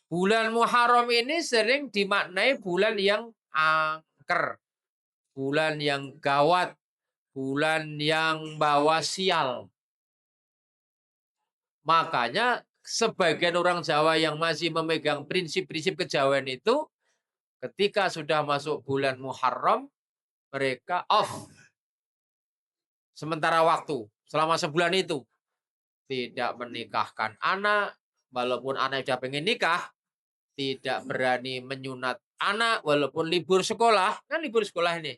Bulan Muharram ini sering dimaknai bulan yang angker, bulan yang gawat, bulan yang bawa sial. Makanya sebagian orang Jawa yang masih memegang prinsip-prinsip kejawen itu, ketika sudah masuk bulan Muharram, mereka off sementara waktu selama sebulan itu. Tidak menikahkan anak, walaupun anak sudah pengen nikah, tidak berani menyunat anak, walaupun libur sekolah, kan libur sekolah ini.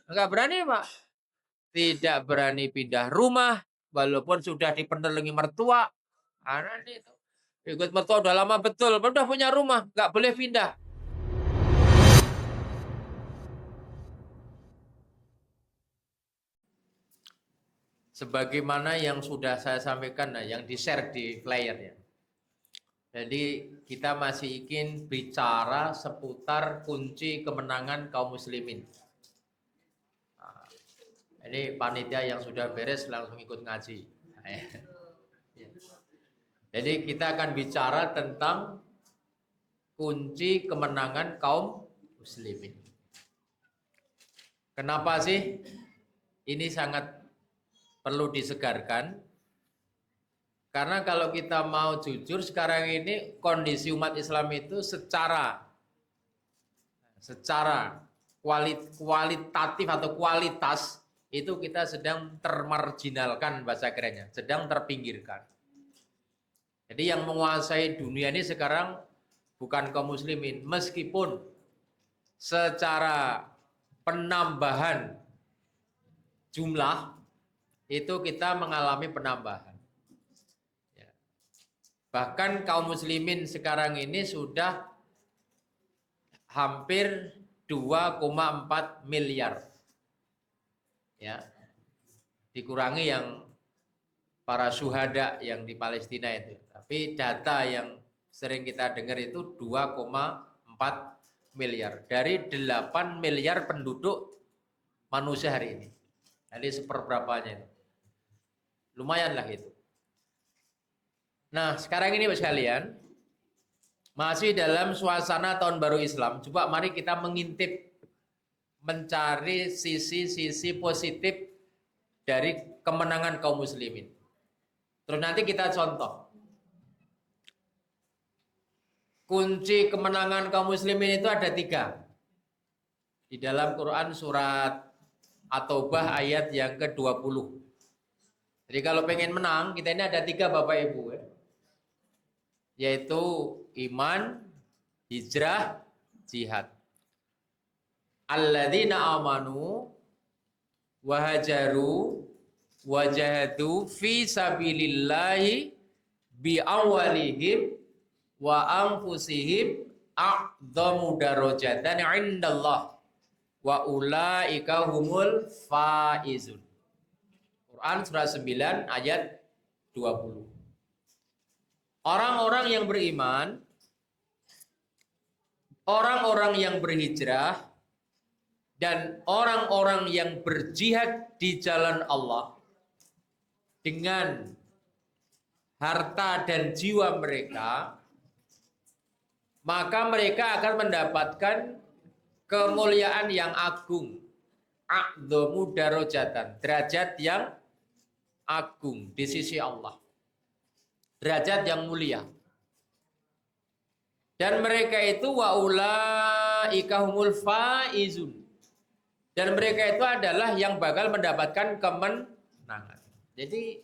Enggak berani, Pak. Tidak berani pindah rumah, walaupun sudah dipenelengi mertua. Anak itu ikut mertua udah lama betul, udah punya rumah, nggak boleh pindah. Sebagaimana yang sudah saya sampaikan, nah, yang di-share di flyer ya. Jadi kita masih ingin bicara seputar kunci kemenangan kaum muslimin. Nah, ini panitia yang sudah beres langsung ikut ngaji. Jadi kita akan bicara tentang kunci kemenangan kaum muslimin. Kenapa sih ini sangat perlu disegarkan? Karena kalau kita mau jujur sekarang ini kondisi umat Islam itu secara kualitatif atau kualitas itu kita sedang termarginalkan, bahasa kerennya, sedang terpinggirkan. Jadi yang menguasai dunia ini sekarang bukan kaum muslimin, meskipun secara penambahan jumlah itu kita mengalami penambahan. Bahkan kaum muslimin sekarang ini sudah hampir 2,4 miliar. Ya. Dikurangi yang para syuhada yang di Palestina itu. Tapi data yang sering kita dengar itu 2,4 miliar. Dari 8 miliar penduduk manusia hari ini. Jadi seperberapanya itu. Lumayanlah itu. Nah, sekarang ini Bapak sekalian, masih dalam suasana tahun baru Islam. Coba mari kita mengintip, mencari sisi-sisi positif dari kemenangan kaum muslimin. Terus nanti kita contoh. Kunci kemenangan kaum muslimin itu ada 3. Di dalam Quran surat At-Taubah ayat yang ke-20. Jadi kalau pengen menang, kita ini ada 3 Bapak Ibu. Yaitu iman, hijrah, jihad. Alladzina amanu wahajaru wajahadu fi sabilillahi bi awalihim wa anfusihim a'dhamu darajatan 'indallah wa ulaika humul faizun. Quran surah 9 ayat 20. Orang-orang yang beriman, orang-orang yang berhijrah, dan orang-orang yang berjihad di jalan Allah dengan harta dan jiwa mereka, maka mereka akan mendapatkan kemuliaan yang agung. A'dhamu darajatan, derajat yang agung di sisi Allah. Derajat yang mulia. Dan mereka itu wa ulaika humul faizun. Dan mereka itu adalah yang bakal mendapatkan kemenangan. Jadi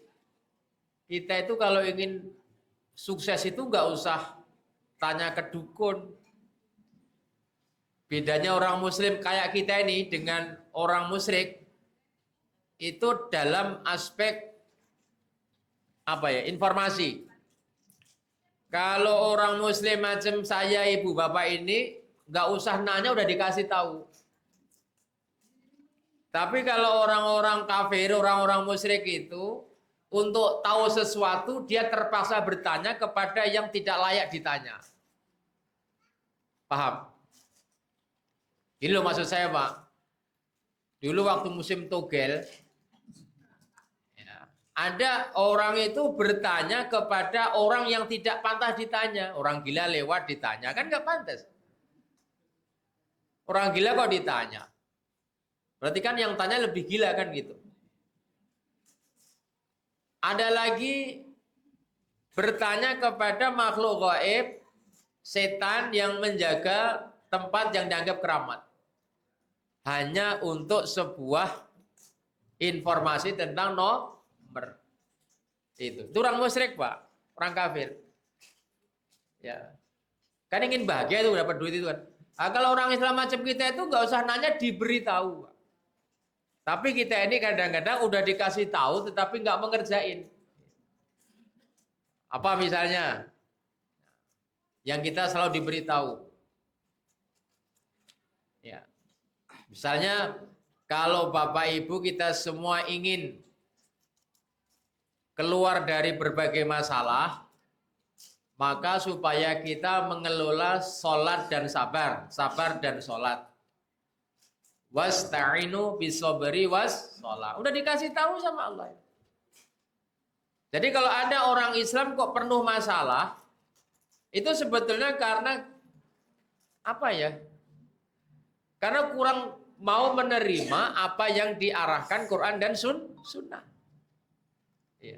kita itu kalau ingin sukses itu nggak usah tanya ke dukun. Bedanya orang muslim kayak kita ini dengan orang musyrik itu dalam aspek informasi. Kalau orang muslim macam saya, ibu, bapak ini nggak usah nanya udah dikasih tahu. Tapi kalau orang-orang kafir, orang-orang musyrik itu untuk tahu sesuatu dia terpaksa bertanya kepada yang tidak layak ditanya. Paham? Ini loh maksud saya, Pak. Dulu waktu musim togel, ya, Ada orang itu bertanya kepada orang yang tidak pantas ditanya. Orang gila lewat ditanya, kan nggak pantas. Orang gila kok ditanya. Berarti kan yang tanya lebih gila kan gitu. Ada lagi bertanya kepada makhluk gaib, setan yang menjaga tempat yang dianggap keramat. Hanya untuk sebuah informasi tentang nomor. Itu orang musyrik, Pak. Orang kafir. Ya. Kan ingin bahagia itu dapat duit itu kan. Nah, kalau orang Islam macam kita itu nggak usah nanya, diberitahu, Pak. Tapi kita ini kadang-kadang udah dikasih tahu tetapi nggak mengerjain. Apa misalnya? Yang kita selalu diberitahu. Ya. Misalnya kalau Bapak Ibu kita semua ingin keluar dari berbagai masalah, maka supaya kita mengelola sholat dan sabar dan sholat. Wasta'inu bisobri was sholat. Udah dikasih tahu sama Allah. Jadi kalau ada orang Islam kok penuh masalah, itu sebetulnya karena apa ya? Karena kurang mau menerima apa yang diarahkan Quran dan Sunnah. Ya.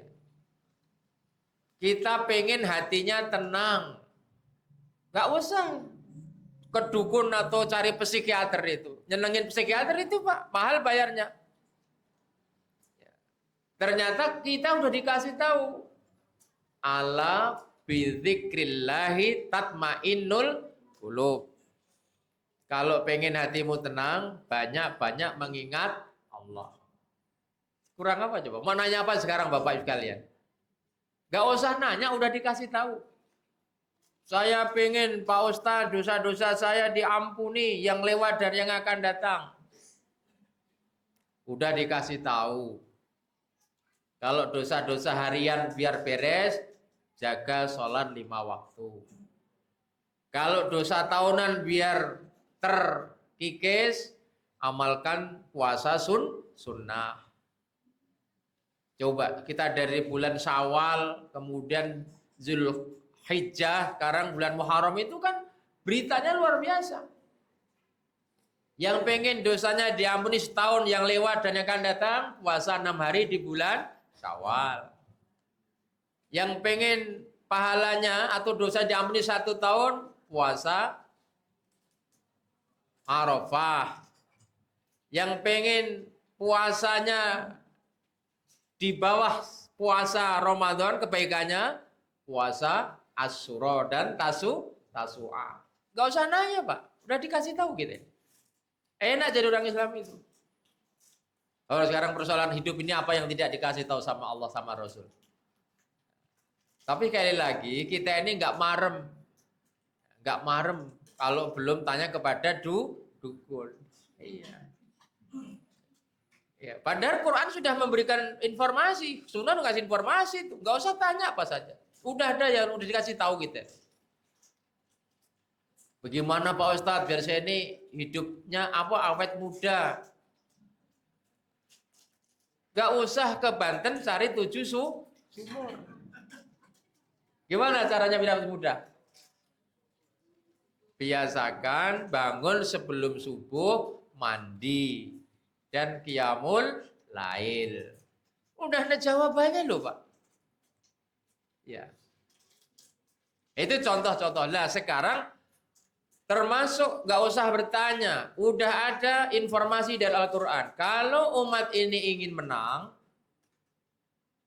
Kita pengen hatinya tenang, nggak usah ke dukun atau cari psikiater itu. Nyenengin psikiater itu, Pak, mahal bayarnya. Ya. Ternyata kita udah dikasih tahu, ala bidzikrillahi tatmainnul qulub. Kalau pengen hatimu tenang, banyak-banyak mengingat Allah. Kurang apa coba? Mau nanya apa sekarang Bapak Ibu sekalian? Gak usah nanya, udah dikasih tahu. Saya pengen Pak Ustadz dosa-dosa saya diampuni yang lewat dan yang akan datang. Udah dikasih tahu. Kalau dosa-dosa harian biar beres, jaga sholat 5 waktu. Kalau dosa tahunan biar terkikis, amalkan puasa sunnah. Coba kita dari bulan Syawal, kemudian Zulhijjah, sekarang bulan Muharram itu kan beritanya luar biasa. Yang pengen dosanya diampuni setahun yang lewat dan yang akan datang, puasa 6 hari di bulan Syawal. Yang pengen pahalanya atau dosa diampuni 1 tahun, puasa Arafah. Yang pengen puasanya di bawah puasa Ramadan, kebaikannya puasa Asyura dan Tasu'a. Gak usah nanya, Pak. Udah dikasih tahu gitu. Enak jadi orang Islam itu. Oh, sekarang persoalan hidup ini apa yang tidak dikasih tahu sama Allah sama Rasul. Tapi sekali lagi kita ini nggak marem kalau belum tanya kepada dukun. Iya. Ya, padahal Quran sudah memberikan informasi, Sunnah ngasih informasi itu, nggak usah tanya apa saja. Udah ada yang udah dikasih tahu kita. Bagaimana Pak Ustadz biar saya ini hidupnya awet muda? Gak usah ke Banten cari 7 sumur. Gimana caranya biar awet muda? Biasakan bangun sebelum subuh, mandi dan qiyamul lail. Udah ada jawabannya loh, Pak. Ya. Itu contoh-contoh. Nah, sekarang termasuk gak usah bertanya, udah ada informasi dari Al-Quran. Kalau umat ini ingin menang,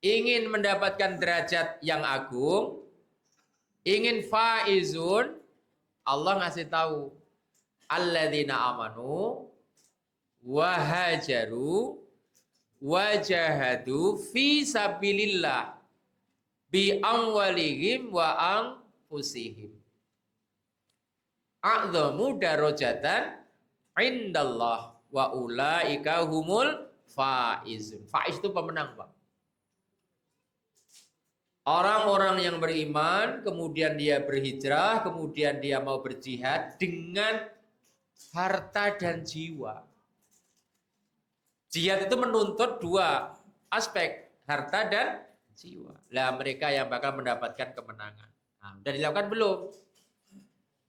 ingin mendapatkan derajat yang agung, ingin faizun, Allah ngasih tahu, alladzina amanu wahajaru wajahadu fi sabilillah bi amwalihim wa anfusihim a'dhamu darajatan indallah wa ulaika humul faizun. Faiz itu pemenang, Pak. Orang-orang yang beriman, kemudian dia berhijrah, kemudian dia mau berjihad dengan harta dan jiwa. Jihad itu menuntut 2 aspek, harta dan jiwa. Lah mereka yang bakal mendapatkan kemenangan. Nah, udah dilakukan belum?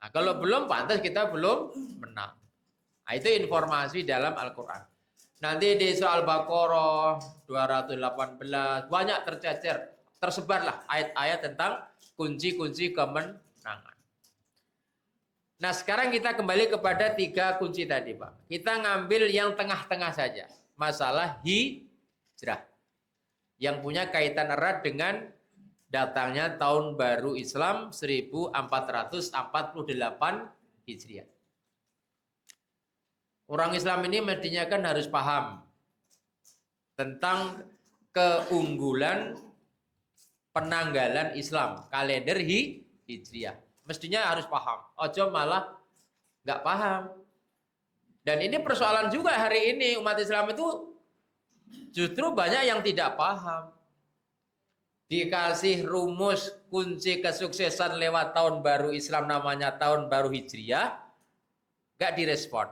Nah, kalau belum pantas kita belum menang. Nah, itu informasi dalam Al-Qur'an. Nanti di surah Al-Baqarah 218 banyak tersebarlah ayat-ayat tentang kunci-kunci kemenangan. Nah, sekarang kita kembali kepada 3 kunci tadi, Pak. Kita ngambil yang tengah-tengah saja. Masalah hijrah. Yang punya kaitan erat dengan datangnya tahun baru Islam 1448 Hijriah. Orang Islam ini mestinya kan harus paham tentang keunggulan penanggalan Islam, kalender Hijriah. Mestinya harus paham. Ojo malah nggak paham. Dan ini persoalan juga hari ini umat Islam itu justru banyak yang tidak paham. Dikasih rumus kunci kesuksesan lewat tahun baru Islam namanya tahun baru Hijriah, nggak direspon.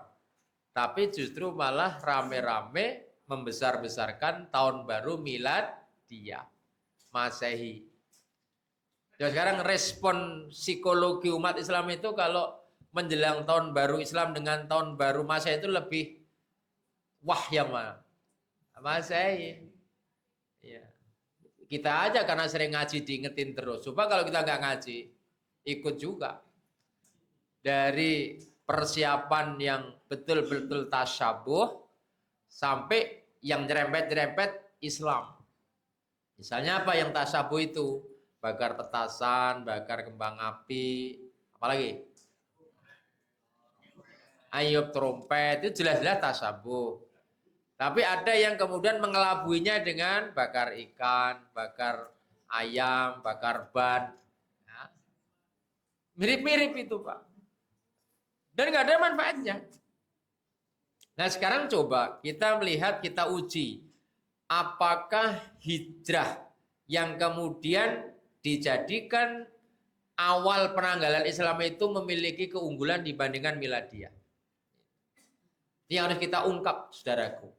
Tapi justru malah rame-rame membesar-besarkan tahun baru Miladiyah, Masehi. Ya sekarang respon psikologi umat Islam itu kalau menjelang tahun baru Islam dengan tahun baru Masehi itu lebih wah ya Masehi. Ya. Kita aja karena sering ngaji diingetin terus. Coba kalau kita nggak ngaji, ikut juga. Dari persiapan yang betul-betul tasyabuh sampai yang nyerempet-nyerempet Islam. Misalnya apa yang tasyabuh itu? Bakar petasan, bakar kembang api, apalagi? Ayub trompet, itu jelas-jelas tasyabuh. Tapi ada yang kemudian mengelabuinya dengan bakar ikan, bakar ayam, bakar ban. Ya. Mirip-mirip itu, Pak. Dan nggak ada manfaatnya. Nah sekarang coba kita melihat, kita uji. Apakah hijrah yang kemudian dijadikan awal penanggalan Islam itu memiliki keunggulan dibandingkan Miladiyah. Ini yang harus kita ungkap, saudaraku.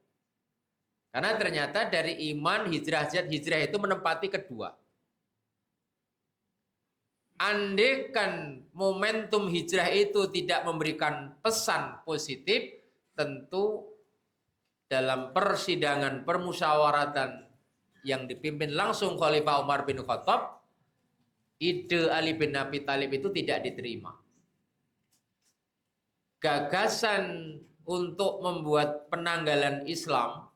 Karena ternyata dari iman hijrah itu menempati kedua. Andaikan momentum hijrah itu tidak memberikan pesan positif, tentu dalam persidangan permusyawaratan yang dipimpin langsung Khalifah Umar bin Khattab, ide Ali bin Abi Thalib itu tidak diterima. Gagasan untuk membuat penanggalan Islam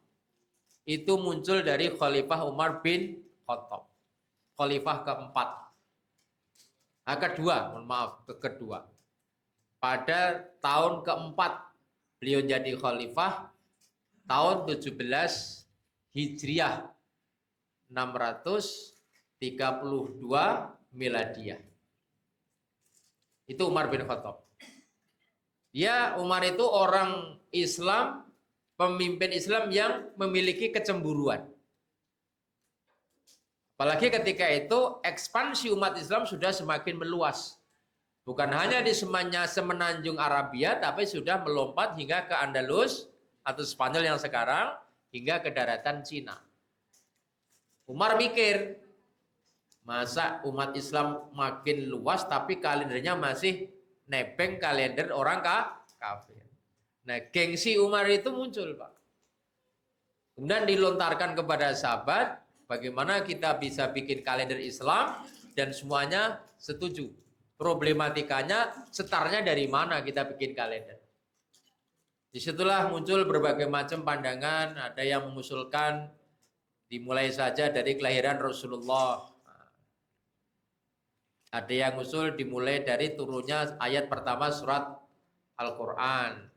itu muncul dari Khalifah Umar bin Khattab, Khalifah keempat. Kedua. Pada tahun keempat beliau jadi khalifah, tahun 17 Hijriah 632 Miladiyah. Itu Umar bin Khattab. Ya, Umar itu orang Islam, pemimpin Islam yang memiliki kecemburuan. Apalagi ketika itu ekspansi umat Islam sudah semakin meluas. Bukan hanya di semenanjung Arabia, tapi sudah melompat hingga ke Andalus atau Spanyol yang sekarang, hingga ke daratan Cina. Umar mikir, masa umat Islam makin luas tapi kalendernya masih nebeng kalender orang kafir. Nah, gengsi Umar itu muncul, Pak. Kemudian dilontarkan kepada sahabat, bagaimana kita bisa bikin kalender Islam, dan semuanya setuju. Problematikanya, setarnya dari mana kita bikin kalender. Disitulah muncul berbagai macam pandangan, ada yang mengusulkan dimulai saja dari kelahiran Rasulullah. Ada yang usul dimulai dari turunnya ayat pertama surat Al-Quran.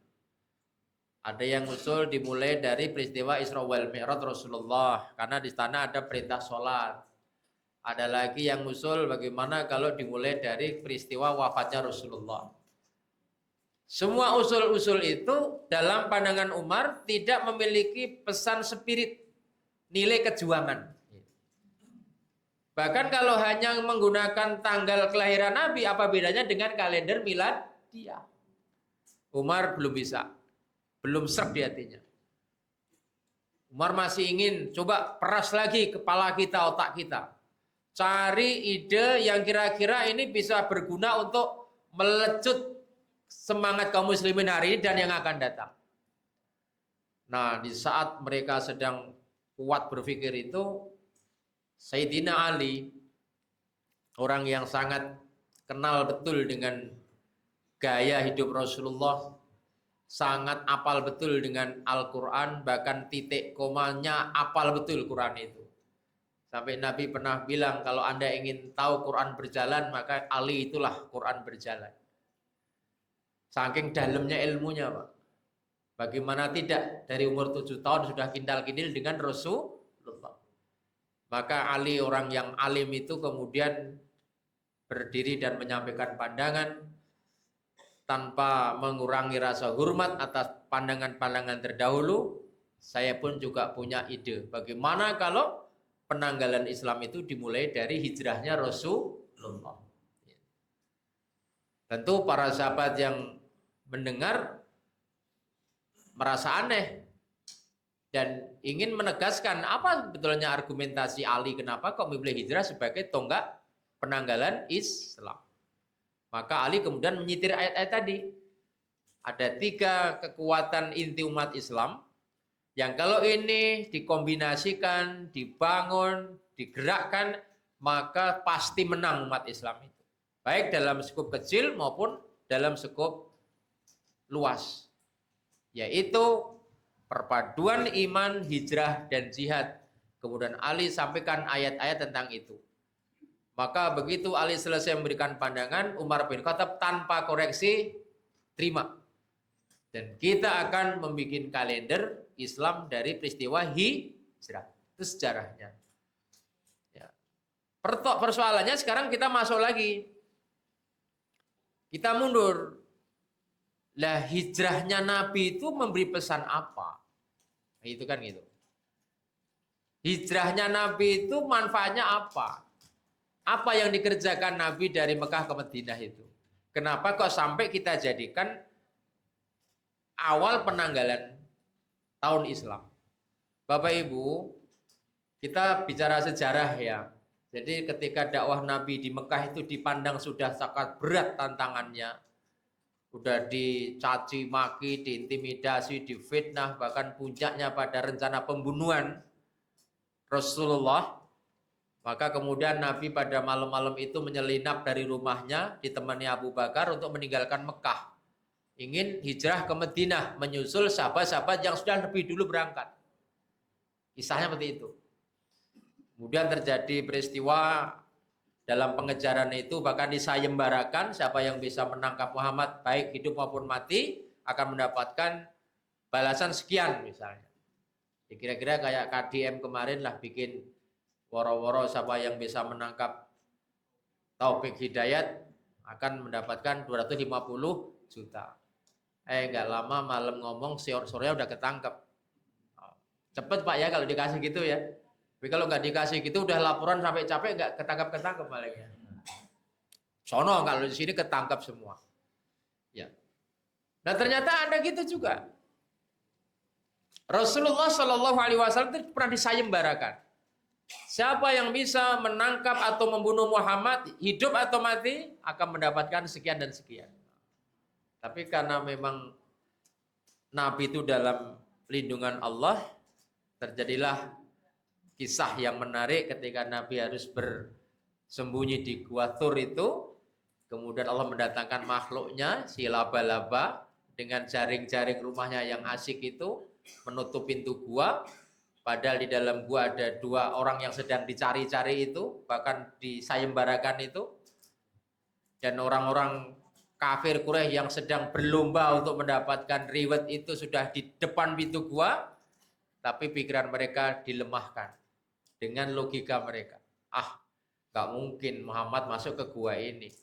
Ada yang usul dimulai dari peristiwa Isra wal Mi'raj Rasulullah, karena di sana ada perintah sholat. Ada lagi yang usul bagaimana kalau dimulai dari peristiwa wafatnya Rasulullah. Semua usul-usul itu dalam pandangan Umar tidak memiliki pesan spirit, nilai kejuangan. Bahkan kalau hanya menggunakan tanggal kelahiran Nabi, apa bedanya dengan kalender Miladiyah? Umar belum bisa. Belum serp di hatinya. Umar masih ingin coba peras lagi kepala kita, otak kita. Cari ide yang kira-kira ini bisa berguna untuk melecut semangat kaum muslimin hari ini dan yang akan datang. Nah, di saat mereka sedang kuat berpikir itu, Sayyidina Ali, orang yang sangat kenal betul dengan gaya hidup Rasulullah, sangat apal betul dengan Al-Quran, bahkan titik komanya apal betul Quran itu. Sampai Nabi pernah bilang, kalau Anda ingin tahu Quran berjalan, maka Ali itulah Quran berjalan. Saking dalamnya ilmunya, Pak. Bagaimana tidak, dari umur 7 tahun sudah kindal-kindil dengan Rasulullah. Maka Ali, orang yang alim itu, kemudian berdiri dan menyampaikan pandangan tanpa mengurangi rasa hormat atas pandangan-pandangan terdahulu. Saya pun juga punya ide, bagaimana kalau penanggalan Islam itu dimulai dari hijrahnya Rasulullah. Tentu para sahabat yang mendengar merasa aneh dan ingin menegaskan apa sebetulnya argumentasi Ali kenapa kok memilih hijrah sebagai tonggak penanggalan Islam. Maka Ali kemudian menyitir ayat-ayat tadi. Ada 3 kekuatan inti umat Islam yang kalau ini dikombinasikan, dibangun, digerakkan, maka pasti menang umat Islam itu. Baik dalam skup kecil maupun dalam skup luas. Yaitu perpaduan iman, hijrah, dan jihad. Kemudian Ali sampaikan ayat-ayat tentang itu. Maka begitu Ali selesai memberikan pandangan, Umar bin Khattab tanpa koreksi terima. Dan kita akan membuat kalender Islam dari peristiwa hijrah. Itu sejarahnya. Ya. Persoalannya sekarang kita masuk lagi. Kita mundur. Lah hijrahnya Nabi itu memberi pesan apa? Nah, itu kan gitu. Hijrahnya Nabi itu manfaatnya apa? Apa yang dikerjakan Nabi dari Mekah ke Madinah itu? Kenapa kok sampai kita jadikan awal penanggalan tahun Islam? Bapak Ibu, kita bicara sejarah ya. Jadi ketika dakwah Nabi di Mekah itu dipandang sudah sangat berat tantangannya. Udah dicaci maki, diintimidasi, difitnah, bahkan puncaknya pada rencana pembunuhan Rasulullah. Maka kemudian Nabi pada malam-malam itu menyelinap dari rumahnya ditemani Abu Bakar untuk meninggalkan Mekah. Ingin hijrah ke Madinah, menyusul sahabat-sahabat yang sudah lebih dulu berangkat. Kisahnya seperti itu. Kemudian terjadi peristiwa dalam pengejaran itu, bahkan disayembarakan siapa yang bisa menangkap Muhammad baik hidup maupun mati akan mendapatkan balasan sekian misalnya. Kira-kira kayak KDM kemarin lah bikin woro-woro siapa yang bisa menangkap Taufik Hidayat akan mendapatkan 250 juta. Enggak lama malam ngomong sore udah ketangkep. Cepet Pak ya kalau dikasih gitu ya. Tapi kalau nggak dikasih gitu udah laporan sampai capek nggak ketangkap malingnya. Sono kalau di sini ketangkap semua. Ya. Nah ternyata ada gitu juga. Rasulullah Shallallahu Alaihi Wasallam itu pernah disayembarakan. Siapa yang bisa menangkap atau membunuh Muhammad hidup atau mati akan mendapatkan sekian dan sekian. Tapi karena memang Nabi itu dalam lindungan Allah, terjadilah kisah yang menarik ketika Nabi harus bersembunyi di Gua Tur itu. Kemudian Allah mendatangkan makhluknya, si laba-laba dengan jaring-jaring rumahnya yang asik itu menutup pintu gua. Padahal di dalam gua ada 2 orang yang sedang dicari-cari itu, bahkan disayembarakan itu. Dan orang-orang kafir Quraisy yang sedang berlomba untuk mendapatkan riwayat itu sudah di depan pintu gua, tapi pikiran mereka dilemahkan dengan logika mereka. Gak mungkin Muhammad masuk ke gua ini.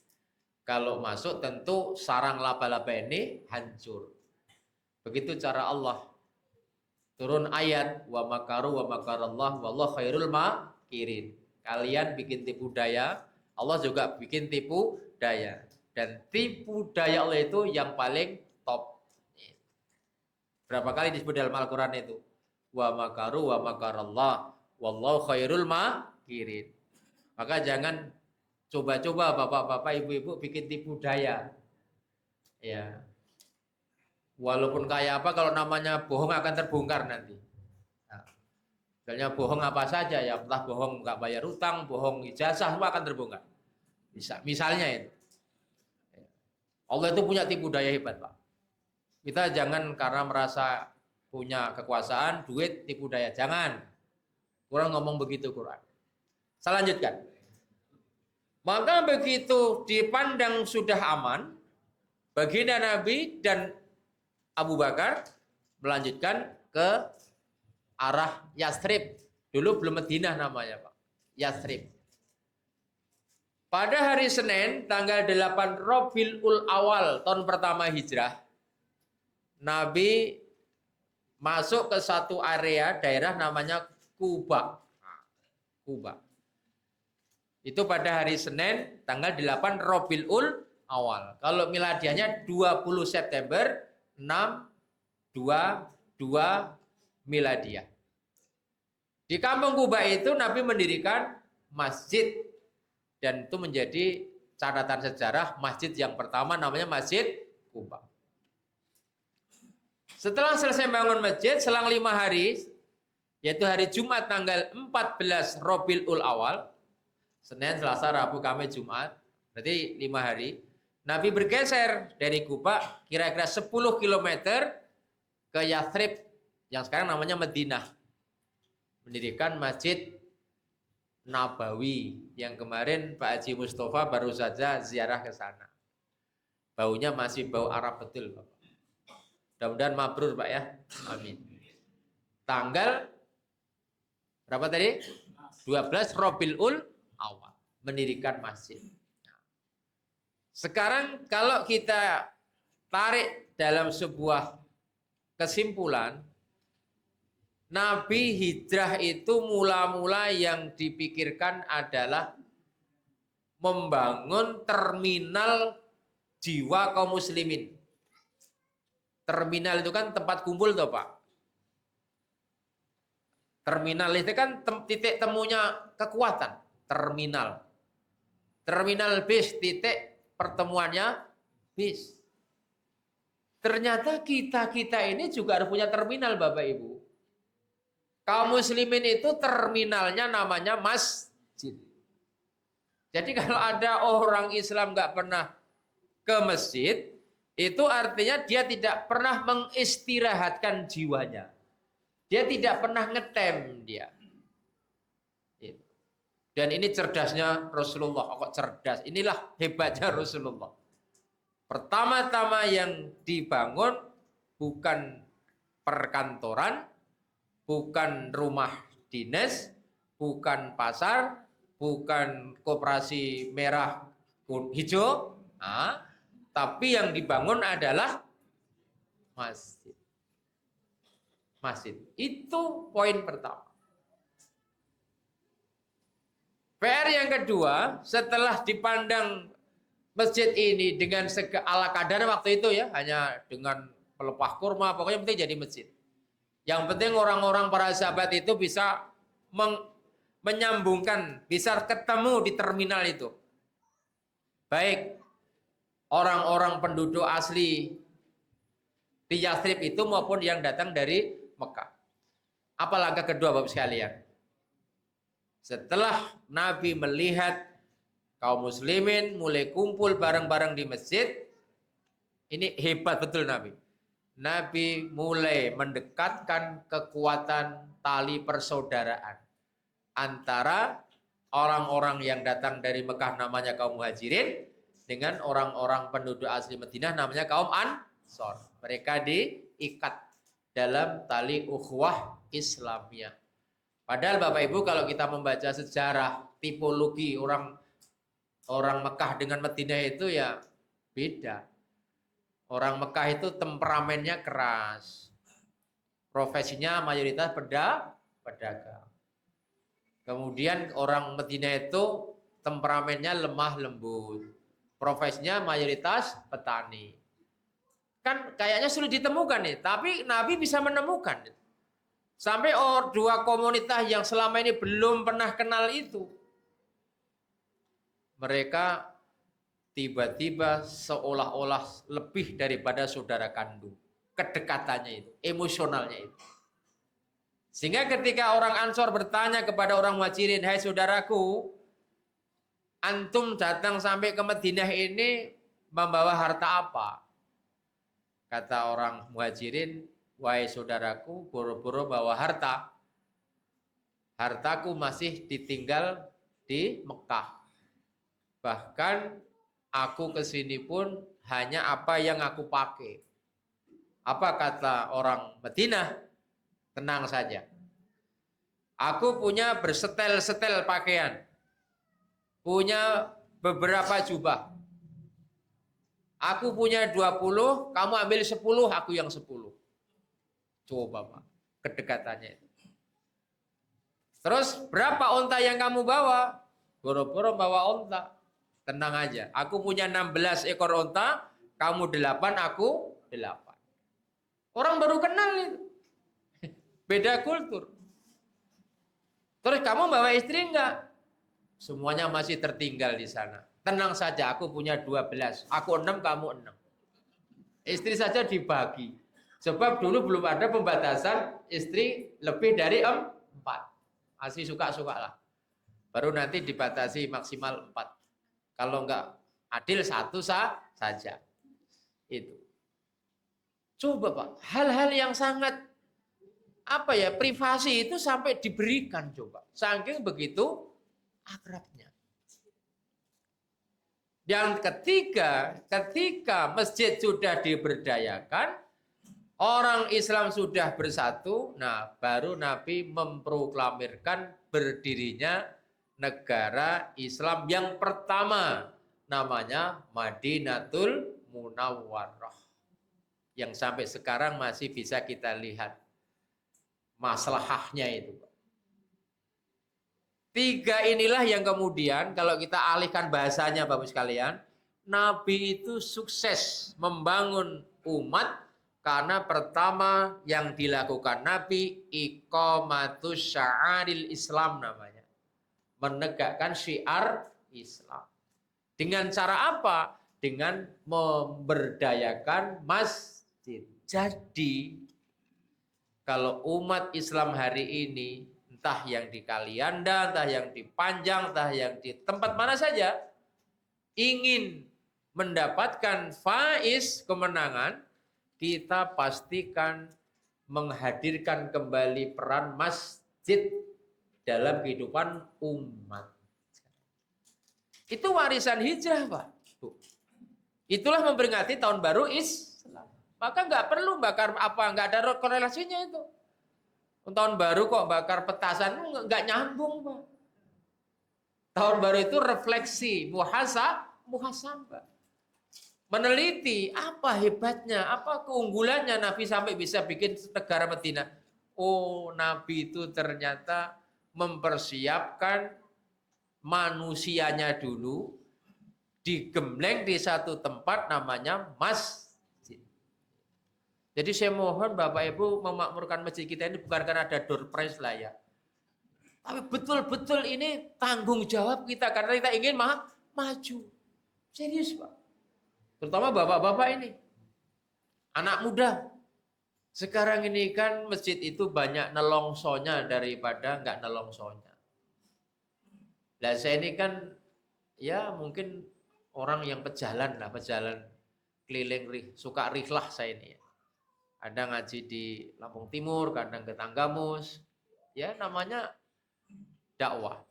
Kalau masuk tentu sarang laba-laba ini hancur. Begitu cara Allah. Turun ayat wa makaru wa makarallah wallahu khairul makirin. Kalian bikin tipu daya, Allah juga bikin tipu daya. Dan tipu daya Allah itu yang paling top. Berapa kali disebut dalam Al-Quran itu? wa makaru wa makarallah wallahu khairul makirin. Maka jangan coba-coba bapak-bapak, ibu-ibu bikin tipu daya. Ya. Walaupun kayak apa, kalau namanya bohong akan terbongkar nanti. Nah, misalnya bohong apa saja ya, entah bohong nggak bayar utang, bohong ijazah, semua akan terbongkar. Misalnya itu. Allah itu punya tipu daya hebat, Pak. Kita jangan karena merasa punya kekuasaan, duit, tipu daya. Jangan. Kurang ngomong begitu Quran. Saya lanjutkan. Maka begitu dipandang sudah aman, baginda Nabi dan Abu Bakar melanjutkan ke arah Yathrib. Dulu belum Madinah namanya, Pak. Yathrib. Pada hari Senin, tanggal 8 Rabiul Awal, tahun pertama Hijrah, Nabi masuk ke satu area daerah namanya Kuba. Kuba. Itu pada hari Senin, tanggal 8 Rabiul Awal. Kalau miladiahnya 20 September 622 miladiah. Di kampung Kuba itu Nabi mendirikan masjid, dan itu menjadi catatan sejarah masjid yang pertama namanya Masjid Kuba. Setelah selesai bangun masjid, selang 5 hari, yaitu hari Jumat tanggal 14 Rabiul Awal, Senin, Selasa, Rabu, Kamis, Jumat, berarti 5 hari, Nabi bergeser dari Kuba kira-kira 10 km ke Yathrib, yang sekarang namanya Madinah. Mendirikan Masjid Nabawi, yang kemarin Pak Haji Mustafa baru saja ziarah ke sana. Baunya masih bau Arab betul, Pak. Mudah-mudahan mabrur, Pak ya. Amin. Tanggal berapa tadi? 12 Rabiul Awal mendirikan masjid. Sekarang kalau kita tarik dalam sebuah kesimpulan, Nabi hijrah itu mula-mula yang dipikirkan adalah membangun terminal jiwa kaum muslimin. Terminal itu kan tempat kumpul toh, Pak. Terminal itu kan titik temunya kekuatan. Terminal. Terminal bis, titik pertemuannya bis. Ternyata kita ini juga harus punya terminal, Bapak Ibu. Kaum muslimin itu terminalnya namanya masjid. Jadi kalau ada orang Islam nggak pernah ke masjid, itu artinya dia tidak pernah mengistirahatkan jiwanya. Dia tidak pernah ngetem dia. Dan ini cerdasnya Rasulullah. Kok cerdas? Inilah hebatnya Rasulullah. Pertama-tama yang dibangun bukan perkantoran, bukan rumah dinas, bukan pasar, bukan koperasi merah hijau, tapi yang dibangun adalah masjid. Masjid. Itu poin pertama. PR yang kedua, setelah dipandang masjid ini dengan ala kadar waktu itu ya, hanya dengan pelepah kurma, pokoknya penting jadi masjid. Yang penting orang-orang para sahabat itu bisa menyambungkan, bisa ketemu di terminal itu. Baik orang-orang penduduk asli di Yathrib itu maupun yang datang dari Mekah. Apa langkah kedua Bapak sekalian? Setelah Nabi melihat kaum muslimin mulai kumpul bareng-bareng di masjid, ini hebat betul Nabi. Nabi mulai mendekatkan kekuatan tali persaudaraan antara orang-orang yang datang dari Mekah namanya kaum Muhajirin dengan orang-orang penduduk asli Madinah namanya kaum Ansor. Mereka diikat dalam tali ukhuwah Islamiyah. Padahal Bapak Ibu kalau kita membaca sejarah tipologi orang Mekah dengan Madinah itu ya beda. Orang Mekah itu temperamennya keras. Profesinya mayoritas pedagang. Kemudian orang Madinah itu temperamennya lemah lembut. Profesinya mayoritas petani. Kan kayaknya sulit ditemukan nih, tapi Nabi bisa menemukan. Sampai dua komunitas yang selama ini belum pernah kenal itu, mereka tiba-tiba seolah-olah lebih daripada saudara kandung. Kedekatannya itu, emosionalnya itu. Sehingga ketika orang Ansor bertanya kepada orang Muhajirin, "Hai saudaraku, antum datang sampai ke Madinah ini membawa harta apa?" Kata orang Muhajirin, "Wahai saudaraku, boro-boro bawa harta. Hartaku masih ditinggal di Mekah. Bahkan aku kesini pun hanya apa yang aku pakai." Apa kata orang Madinah? "Tenang saja. Aku punya bersetel-setel pakaian. Punya beberapa jubah. Aku punya 20, kamu ambil 10, aku yang 10. Coba Pak, kedekatannya itu. Terus berapa onta yang kamu bawa? Boro-boro bawa onta. Tenang aja, aku punya 16 ekor onta, kamu 8, aku 8. Orang baru kenal itu. Beda kultur. Terus kamu bawa istri enggak? Semuanya masih tertinggal di sana. Tenang saja, aku punya 12. Aku 6, kamu 6. Istri saja dibagi. Sebab dulu belum ada pembatasan istri lebih dari 4. Masih suka-suka lah. Baru nanti dibatasi maksimal 4. Kalau enggak adil 1 saja. Itu. Coba Pak, hal-hal yang sangat privasi itu sampai diberikan coba. Saking begitu akrabnya. Yang ketiga, ketika masjid sudah diberdayakan, orang Islam sudah bersatu, nah baru Nabi memproklamirkan berdirinya negara Islam yang pertama, namanya Madinatul Munawwarah. Yang sampai sekarang masih bisa kita lihat maslahahnya itu. 3 inilah yang kemudian kalau kita alihkan bahasanya Bapak sekalian, Nabi itu sukses membangun umat karena pertama yang dilakukan Nabi iqamatus sya'aril Islam namanya. Menegakkan syiar Islam. Dengan cara apa? Dengan memberdayakan masjid. Jadi kalau umat Islam hari ini, entah yang di Kalianda, entah yang di Panjang, entah yang di tempat mana saja, ingin mendapatkan faiz kemenangan, kita pastikan menghadirkan kembali peran masjid dalam kehidupan umat. Itu warisan hijrah, Pak. Itulah memperingati tahun baru Islam. Maka nggak perlu bakar nggak ada korelasinya itu. Tahun baru kok bakar petasan, nggak nyambung Pak. Tahun baru itu refleksi, muhasabah. Meneliti apa hebatnya, apa keunggulannya Nabi sampai bisa bikin negara Madinah. Oh, Nabi itu ternyata mempersiapkan manusianya dulu digembleng di satu tempat namanya masjid. Jadi saya mohon Bapak Ibu memakmurkan masjid kita ini bukan karena ada door prize lah ya. Tapi betul-betul ini tanggung jawab kita karena kita ingin maju. Serius Pak. Terutama bapak-bapak ini. Anak muda. Sekarang ini kan masjid itu banyak nelongsonya daripada nggak nelongsonya. Nah saya ini kan ya mungkin orang yang pejalan keliling suka rihlah saya ini ya. Kadang ngaji di Lampung Timur, kadang ke Tanggamus. Ya namanya dakwah.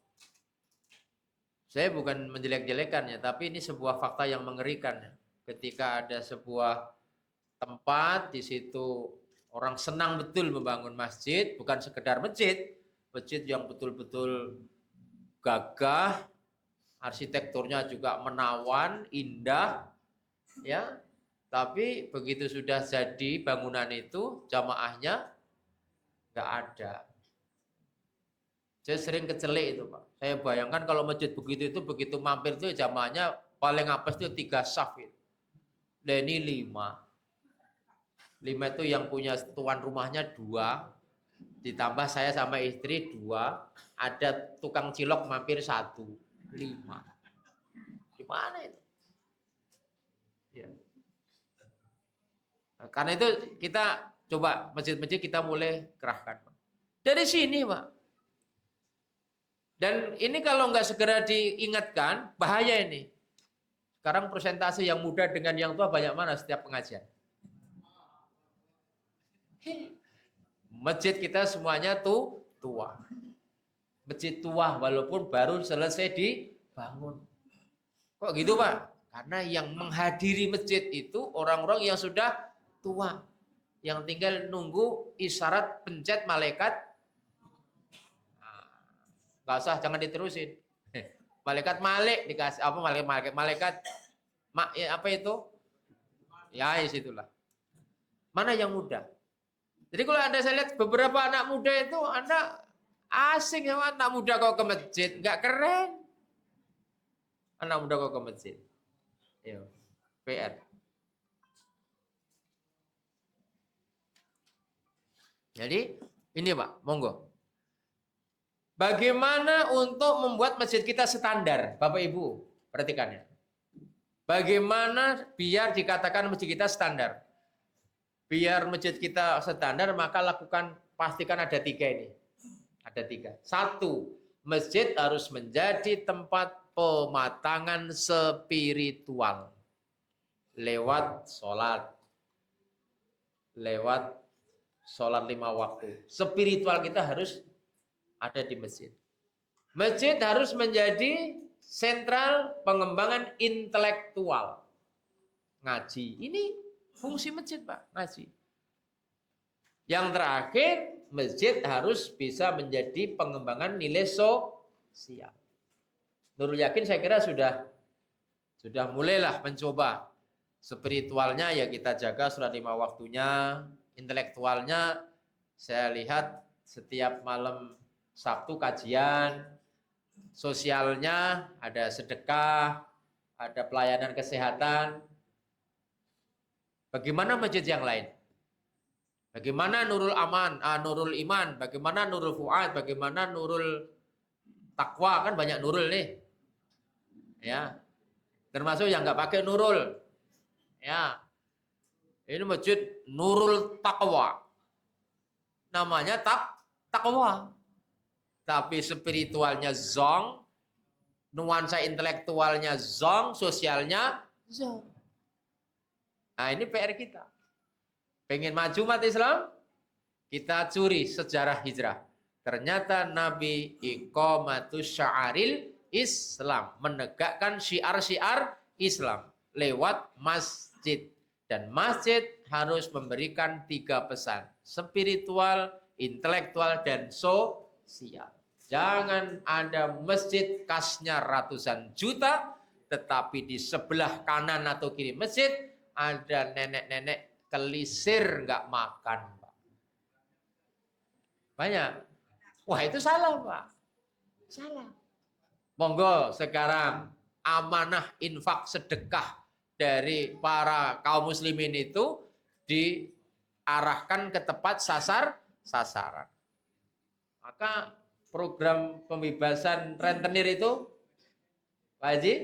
Saya bukan menjelek-jelekannya, tapi ini sebuah fakta yang mengerikan. Ketika ada sebuah tempat di situ orang senang betul membangun masjid, bukan sekedar masjid yang betul-betul gagah, arsitekturnya juga menawan, indah, ya. Tapi begitu sudah jadi bangunan itu, jamaahnya nggak ada. Saya sering kecelek itu Pak. Saya bayangkan kalau masjid begitu itu, begitu mampir itu jamaahnya paling apes itu 3 saf itu. Dan ini 5. 5 itu yang punya tuan rumahnya 2. Ditambah saya sama istri 2, ada tukang cilok mampir 1, 5. Gimana itu? Ya. Nah, karena itu kita coba masjid-masjid kita mulai kerahkan. Dari sini, Pak. Dan ini kalau nggak segera diingatkan, bahaya ini. Sekarang persentase yang muda dengan yang tua banyak mana setiap pengajian? Masjid kita semuanya tuh tua. Masjid tua walaupun baru selesai dibangun. Kok gitu, Pak? Karena yang menghadiri masjid itu orang-orang yang sudah tua. Yang tinggal nunggu isyarat pencet malaikat. Nggak usah, jangan diterusin. Malaikat Malik dikasih apa, malaikat ya, apa itu? Ya, situlah. Mana yang muda? Jadi kalau Anda saya lihat beberapa anak muda itu Anda asing ya, anak muda kok ke masjid, nggak keren. Anak muda kok ke masjid. Yo, PR. Jadi ini Pak, monggo. Bagaimana untuk membuat masjid kita standar, Bapak Ibu? Perhatikan ya. Bagaimana biar dikatakan masjid kita standar? Biar masjid kita standar, maka pastikan ada 3 ini. Ada 3. 1, masjid harus menjadi tempat pematangan spiritual. Lewat sholat 5 waktu. Spiritual kita harus ada di masjid. Masjid harus menjadi sentral pengembangan intelektual. Ngaji. Ini fungsi masjid, Pak, ngaji. Yang terakhir, masjid harus bisa menjadi pengembangan nilai sosial. Nurul Yakin saya kira sudah mulailah mencoba. Spiritualnya ya kita jaga sholat 5 waktunya, intelektualnya saya lihat setiap malam Sabtu kajian, sosialnya ada sedekah, ada pelayanan kesehatan. Bagaimana masjid yang lain? Bagaimana Nurul Iman, bagaimana Nurul Fuad, bagaimana Nurul Takwa, kan banyak Nurul nih. Ya. Termasuk yang nggak pakai Nurul. Ya. Ini masjid Nurul Takwa. Namanya Takwa. Tapi spiritualnya zong, nuansa intelektualnya zong, sosialnya zong. Nah, ini PR kita. Pengen maju umat Islam, kita curi sejarah hijrah. Ternyata Nabi iqamatus sya'aril Islam, menegakkan syiar-syiar Islam lewat masjid. Dan masjid harus memberikan 3 pesan: spiritual, intelektual, dan sosial. Jangan ada masjid kasnya ratusan juta, tetapi di sebelah kanan atau kiri masjid ada nenek-nenek kelisir nggak makan, Pak. Banyak. Wah, itu salah, Pak. Salah. Monggo sekarang amanah infak sedekah dari para kaum muslimin itu diarahkan ke tepat sasaran. Maka program pembebasan rentenir itu, Pak Haji,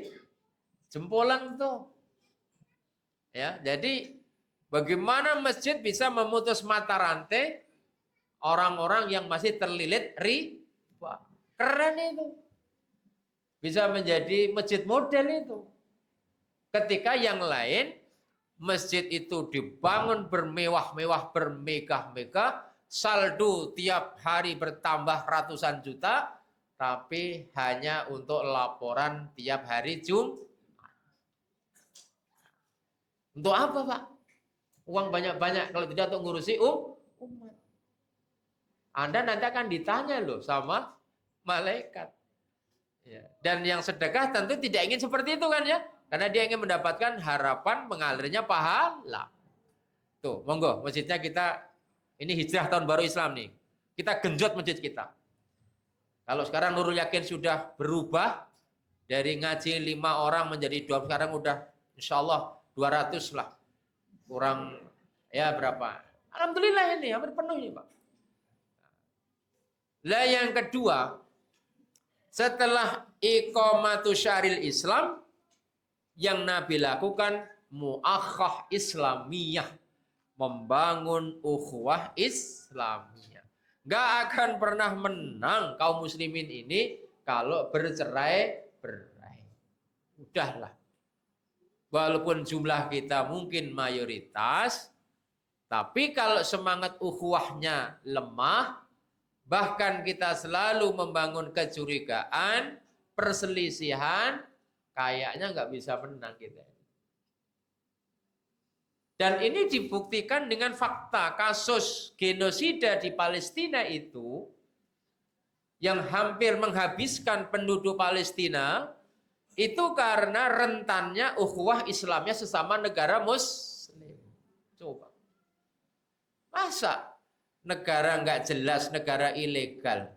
jempolan tuh. Ya, jadi bagaimana masjid bisa memutus mata rantai orang-orang yang masih terlilit riba. Keren itu. Bisa menjadi masjid model itu. Ketika yang lain, masjid itu dibangun bermewah-mewah, bermegah-megah, saldo tiap hari bertambah ratusan juta, tapi hanya untuk laporan tiap hari Jumat. Untuk apa, Pak? Uang banyak-banyak kalau tidak untuk ngurusi umat. Anda nanti akan ditanya loh sama malaikat. Ya. Dan yang sedekah tentu tidak ingin seperti itu kan ya? Karena dia ingin mendapatkan harapan mengalirnya pahala. Tuh, monggo masjidnya kita, ini hijrah tahun baru Islam nih. Kita genjot masjid kita. Kalau sekarang Nurul Yakin sudah berubah dari ngaji 5 orang menjadi 2, sekarang udah insya Allah 200 lah. Kurang ya berapa? Alhamdulillah ini hampir penuh ini, Pak. Lah yang kedua, setelah iqamatu syaril Islam, yang Nabi lakukan muakhah Islamiyah, membangun ukhuwah Islamiyah. Gak akan pernah menang kaum muslimin ini kalau bercerai-berai. Udahlah. Walaupun jumlah kita mungkin mayoritas, tapi kalau semangat ukhuwahnya lemah, bahkan kita selalu membangun kecurigaan, perselisihan, kayaknya nggak bisa menang kita. Dan ini dibuktikan dengan fakta kasus genosida di Palestina itu yang hampir menghabiskan penduduk Palestina itu karena rentannya ukhuwah Islamnya sesama negara Muslim. Coba. Masa negara nggak jelas, negara ilegal,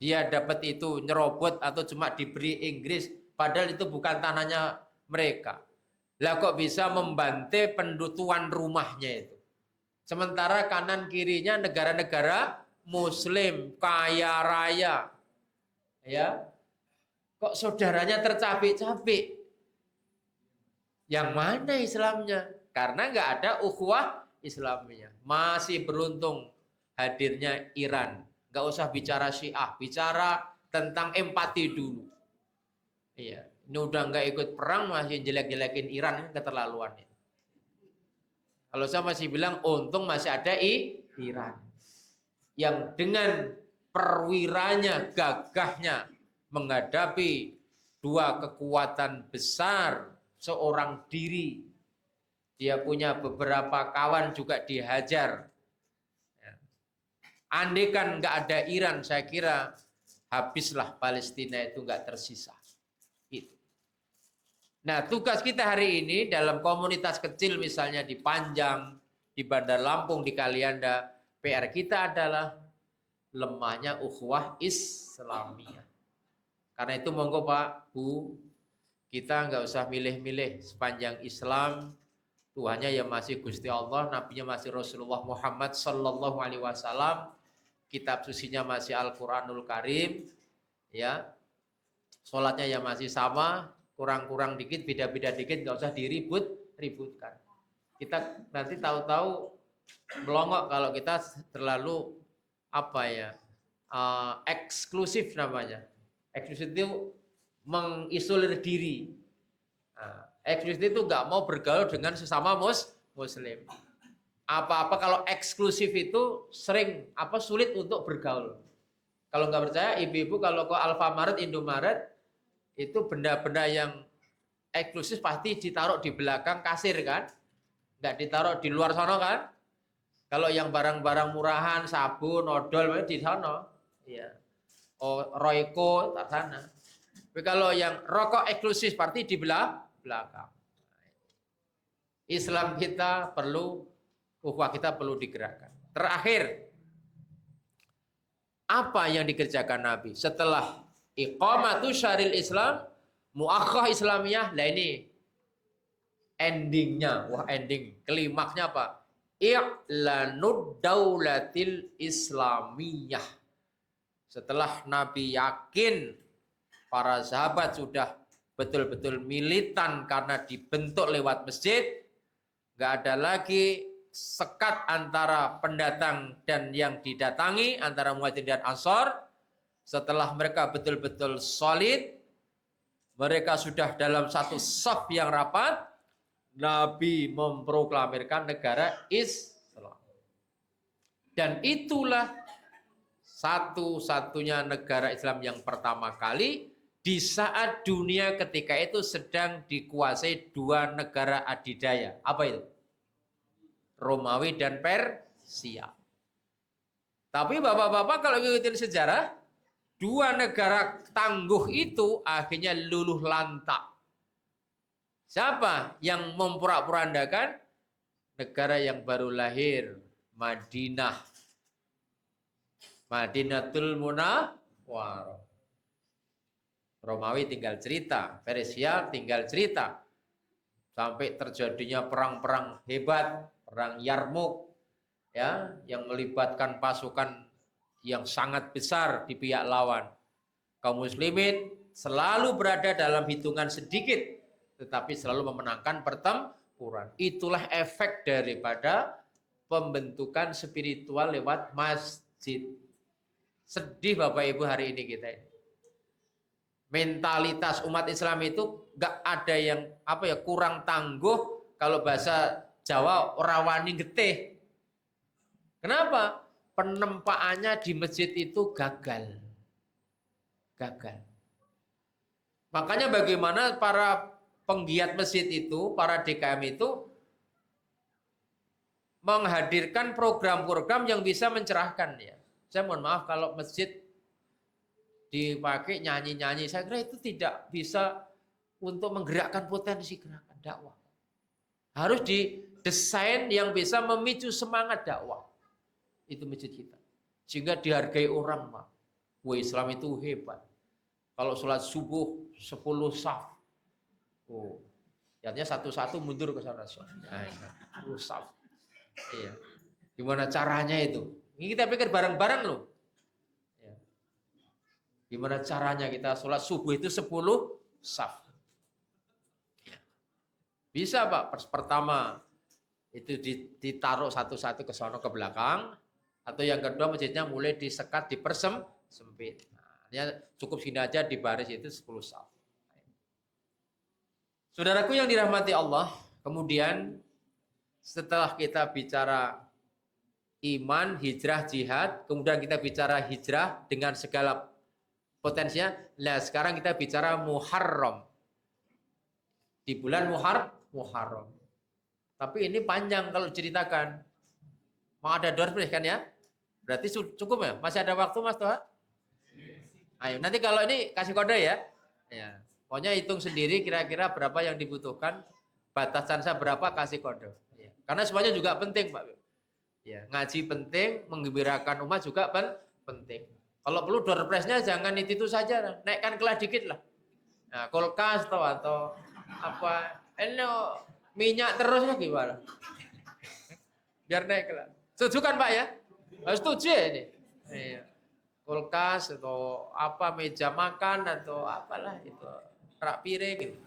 dia dapat itu nyerobot atau cuma diberi Inggris, padahal itu bukan tanahnya mereka. Lah kok bisa membantai pendutuan rumahnya itu. Sementara kanan kirinya negara-negara Muslim kaya raya, ya. Kok saudaranya tercapik-capik? Yang mana Islamnya? Karena nggak ada ukhuwah Islamnya. Masih beruntung hadirnya Iran. Nggak usah bicara Syiah, bicara tentang empati dulu. Iya, ini udah nggak ikut perang masih jelek-jelekin Iran, ini keterlaluan. Kalau saya masih bilang untung masih ada Iran yang dengan perwiranya, gagahnya menghadapi dua kekuatan besar seorang diri. Dia punya beberapa kawan juga dihajar. Andai kan nggak ada Iran, saya kira habislah Palestina itu nggak tersisa. Gitu. Nah, tugas kita hari ini dalam komunitas kecil misalnya di Panjang, di Bandar Lampung, di Kalianda, PR kita adalah lemahnya ukhuwah Islamiyah. Karena itu monggo Pak, Bu, kita nggak usah milih-milih, sepanjang Islam, Tuhannya ya masih Gusti Allah, Nabinya masih Rasulullah Muhammad Sallallahu Alaihi Wasallam, kitab sucinya masih Al-Quranul Karim, ya, sholatnya ya masih sama, kurang-kurang dikit, beda-beda dikit, nggak usah diributkan. Kita nanti tahu-tahu melongok kalau kita terlalu apa ya, eksklusif namanya. Eksklusif itu mengisolir diri. Nah, eksklusif itu nggak mau bergaul dengan sesama Muslim. Apa-apa kalau eksklusif itu sering sulit untuk bergaul. Kalau nggak percaya, ibu-ibu kalau ke Alfamaret, Indomaret, itu benda-benda yang eksklusif pasti ditaruh di belakang kasir kan, nggak ditaruh di luar sana kan. Kalau yang barang-barang murahan, sabun, odol di sana, ya. Oh, Royco tak sana. Tapi kalau yang rokok eksklusif pasti di belakang. Islam kita perlu, ukhuwah kita perlu digerakkan. Terakhir, apa yang dikerjakan Nabi setelah iqamatu syaril Islam, muakhah Islamiyah? Lah ini endingnya, ending, klimaksnya apa? I'lanud daulatil Islamiyah. Setelah Nabi yakin para sahabat sudah betul-betul militan karena dibentuk lewat masjid, gak ada lagi sekat antara pendatang dan yang didatangi, antara Muhajirin dan Ansor. Setelah mereka betul-betul solid, mereka sudah dalam satu saf yang rapat, Nabi memproklamirkan negara Islam. Dan itulah satu-satunya negara Islam yang pertama kali di saat dunia ketika itu sedang dikuasai dua negara adidaya. Apa itu? Romawi dan Persia. Tapi bapak-bapak kalau ngikutin sejarah, dua negara tangguh itu akhirnya luluh lantak. Siapa yang memporak-porandakan? Negara yang baru lahir, Madinah. Madinatul Munawwarah. Romawi tinggal cerita, Persia tinggal cerita. Sampai terjadinya perang-perang hebat, perang Yarmuk, ya, yang melibatkan pasukan yang sangat besar di pihak lawan. Kaum muslimin selalu berada dalam hitungan sedikit, tetapi selalu memenangkan pertempuran. Itulah efek daripada pembentukan spiritual lewat masjid. Sedih Bapak Ibu hari ini kita ini. Mentalitas umat Islam itu gak ada yang kurang tangguh, kalau bahasa Jawa rawani getih. Kenapa? Penempaannya di masjid itu gagal. Makanya bagaimana para penggiat masjid itu, para DKM itu menghadirkan program-program yang bisa mencerahkan ya. Saya mohon maaf kalau masjid dipakai nyanyi-nyanyi, saya kira itu tidak bisa untuk menggerakkan potensi gerakan dakwah. Harus didesain yang bisa memicu semangat dakwah. Itu masjid kita. Sehingga dihargai orang, Pak. Wah, Islam itu hebat. Kalau sholat subuh 10 saf. Oh, artinya satu-satu mundur ke sana. 10 saf. Iya. Gimana caranya itu? Ini kita pikir bareng-bareng loh. Ya. Gimana caranya kita sholat subuh itu 10 saf. Ya. Bisa Pak, pertama itu ditaruh satu-satu ke sono ke belakang. Atau yang kedua masjidnya mulai disekat, dipersempit. Ya, cukup sini aja di baris itu 10 saf. Saudaraku yang dirahmati Allah, kemudian setelah kita bicara iman, hijrah, jihad, kemudian kita bicara hijrah dengan segala potensinya. Nah, sekarang kita bicara Muharram. Di bulan Muharram. Tapi ini panjang kalau ceritakan. Mau ada doorplay kan ya? Berarti cukup ya? Masih ada waktu Mas Toha? Ayo, nanti kalau ini kasih kode ya. Ya. Pokoknya hitung sendiri kira-kira berapa yang dibutuhkan. Batasan saya berapa, kasih kode. Ya. Karena semuanya juga penting Pak. Ya, ngaji penting, menggembirakan umat juga penting. Kalau perlu door prize-nya jangan itu saja, naikkan kelas dikit lah. Nah, kulkas atau apa? Ini minyak terus ya gimana? Biar naik kelas. Setuju kan Pak ya? Setuju ya ini. Iya. Kulkas atau apa, meja makan atau apalah itu, rak piring gitu.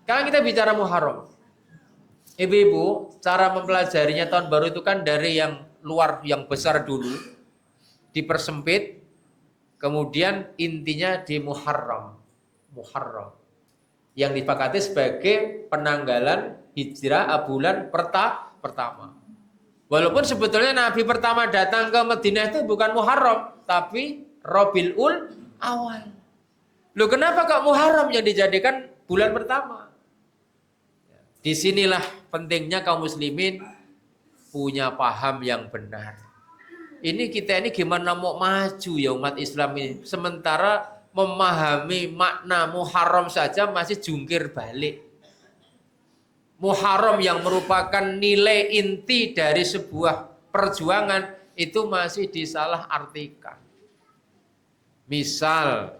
Sekarang kita bicara Muharram. Ibu-ibu, cara mempelajarinya tahun baru itu kan dari yang luar, yang besar dulu, dipersempit, kemudian intinya di Muharram. Yang disepakati sebagai penanggalan hijrah bulan pertama. Walaupun sebetulnya Nabi pertama datang ke Madinah itu bukan Muharram, tapi Rabiul Awal. Loh, kenapa kok Muharram yang dijadikan bulan pertama? Disinilah pentingnya kaum muslimin punya paham yang benar. Kita ini gimana mau maju ya umat Islam ini, sementara memahami makna Muharram saja masih jungkir balik. Muharram yang merupakan nilai inti dari sebuah perjuangan itu masih disalah artikan. Misal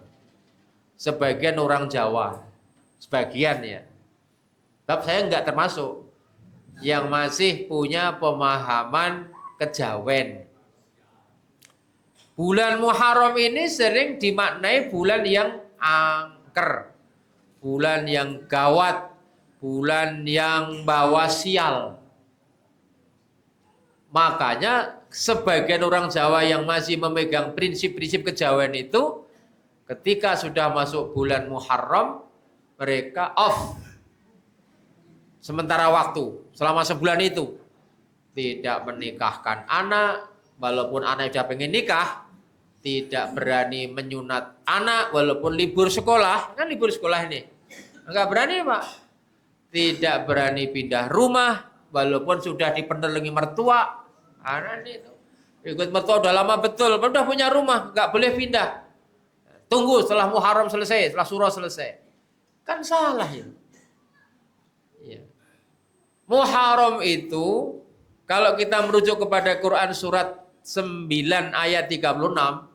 sebagian orang Jawa, sebagian ya, tapi saya enggak termasuk, yang masih punya pemahaman kejawen. Bulan Muharram ini sering dimaknai bulan yang angker, bulan yang gawat, bulan yang bawa sial. Makanya sebagian orang Jawa yang masih memegang prinsip-prinsip kejawen itu, ketika sudah masuk bulan Muharram, mereka off sementara waktu, selama sebulan itu tidak menikahkan anak, walaupun anak sudah pengen nikah, tidak berani menyunat anak walaupun libur sekolah, kan libur sekolah ini enggak berani Pak. Tidak berani pindah rumah walaupun sudah dipenelengi mertua. Anak itu ikut mertua udah lama betul, udah punya rumah, enggak boleh pindah. Tunggu setelah Muharram selesai, setelah surah selesai. Kan salah ya. Muharram itu kalau kita merujuk kepada Quran surat 9 ayat 36,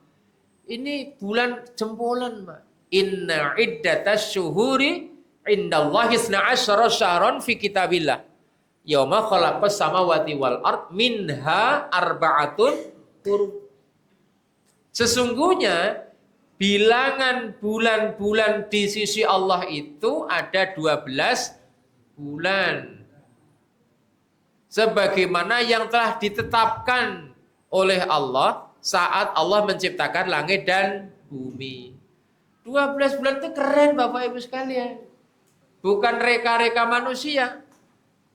ini bulan jempolan, Pak. Inna iddatas syuhuri indallahi 12 syahran fi kitabillah. Yauma khalaqas samawati wal ard minha arba'atun hurum. Sesungguhnya bilangan bulan-bulan di sisi Allah itu ada 12 bulan. Sebagaimana yang telah ditetapkan oleh Allah saat Allah menciptakan langit dan bumi. 12 bulan itu keren Bapak Ibu sekalian. Bukan reka-reka manusia.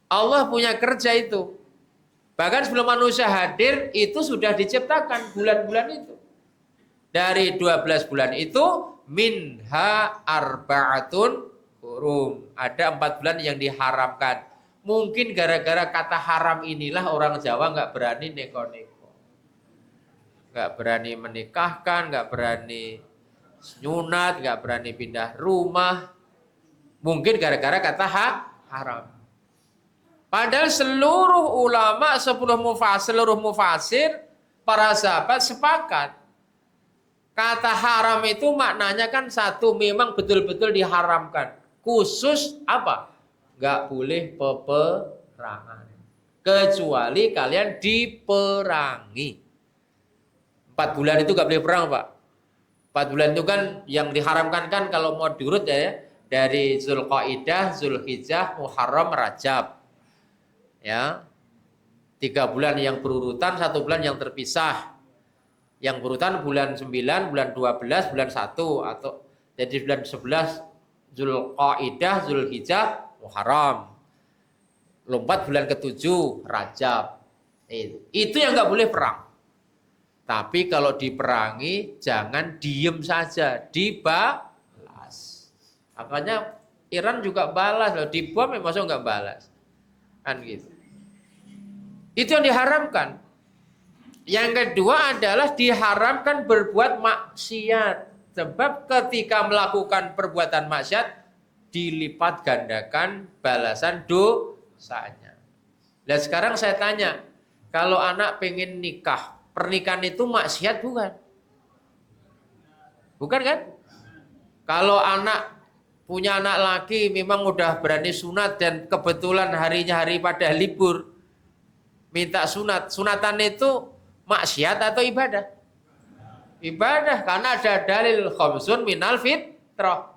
Allah punya kerja itu. Bahkan sebelum manusia hadir itu sudah diciptakan bulan-bulan itu. Dari 12 bulan itu minha arba'atun hurum. Ada 4 bulan yang diharamkan. Mungkin gara-gara kata haram inilah orang Jawa nggak berani neko-neko. Nggak berani menikahkan, nggak berani nyunat, nggak berani pindah rumah. Mungkin gara-gara kata haram. Padahal seluruh ulama, seluruh mufasir, para sahabat sepakat. Kata haram itu maknanya kan satu, memang betul-betul diharamkan. Khusus apa? Nggak boleh peperangan. Kecuali kalian diperangi. 4 bulan itu nggak boleh perang, Pak. 4 bulan itu kan yang diharamkan kan kalau mau diurut ya, dari Zulqaidah, Zulhijjah, Muharram, Rajab. Ya. 3 bulan yang berurutan, 1 bulan yang terpisah. Yang berurutan bulan 9, bulan 12, bulan 1 atau jadi bulan 11 Zulqaidah, Zulhijjah, Muharram. Lompat bulan ke-7 Rajab. Itu yang nggak boleh perang. Tapi kalau diperangi jangan diem saja, dibalas. Makanya Iran juga balas, loh dibom masuk nggak balas. Kan gitu. Itu yang diharamkan. Yang kedua adalah diharamkan berbuat maksiat. Sebab ketika melakukan perbuatan maksiat dilipat gandakan balasan dosanya. Dan sekarang saya tanya, kalau anak pengen nikah, pernikahan itu maksiat bukan? Bukan kan? Kalau anak punya anak laki memang udah berani sunat dan kebetulan harinya hari pada libur, minta sunat. Sunatan itu maksiat atau ibadah? Ibadah, karena ada dalil khamsun minal fitrah.